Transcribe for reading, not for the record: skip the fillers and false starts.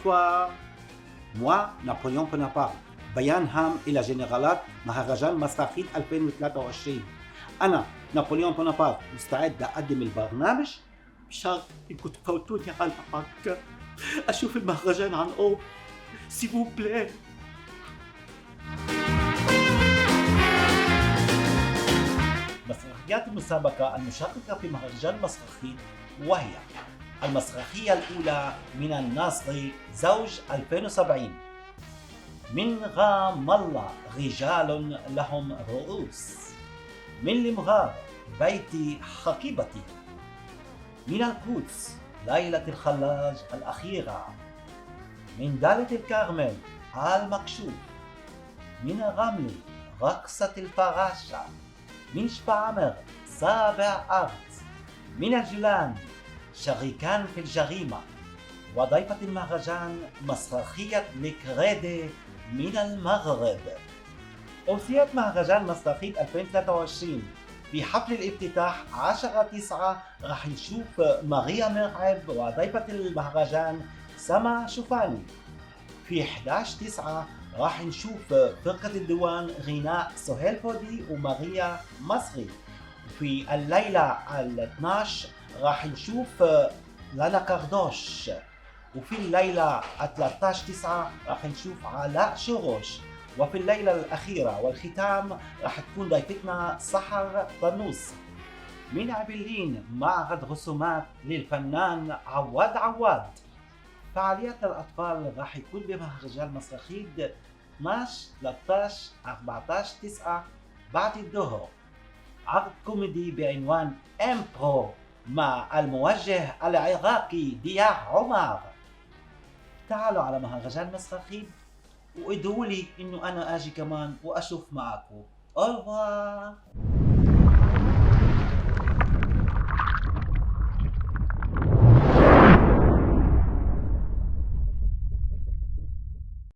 Bonsoir. Moi, Napoléon Bonaparte. بيان هام إلى جنرالات مهرجان مسرحية 2023. أنا نابليون بونابرت مستعد أقدم البرنامج بشرط إنكم تفوتوني على الحق أشوف المهرجان عن قرب. سيبو بلاي. مسرحيات المسابقة المشاركة في مهرجان مسرحي، وهي المسرحية الأولى من الناصري زوج 2070، من غام الله رجال لهم رؤوس، من المغار بيتي حقيبتي، من القدس ليلة الخلاج الأخيرة، من دالة الكرمل المكشوف، من الرمل رقصة الفراشة، من شبعمر سابع أرض، من الجولان شريكان في الجريمة. وضيفة المهرجان مسرحية لكريدي من المغرب. أمسية مهرجان مسرحية 2023 في حفل الافتتاح 10/9 راح نشوف ماريا مرعب وضيفة المهرجان سما شوفاني. في 11/9 راح نشوف فرقة الديوان غناء سهيل فودي وماريا مصري. في الليلة 12 راح نشوف لانا كاردوش. وفي الليلة 13/9 راح نشوف علاء شروش. وفي الليلة الأخيرة والختام راح تكون ضيفتنا سحر طنوس. من عبلين معرض رسومات للفنان عواد. فعاليات الأطفال راح يكون بمهرجان مسرحية 12 13 14/9 بعد الظهر. عرض كوميدي بعنوان امبرو مع الموجه العراقي دياب عمر. تعالوا على مهرجان مسرحي وادعوا لي انه انا اجي كمان واشوف معكم. أوروار.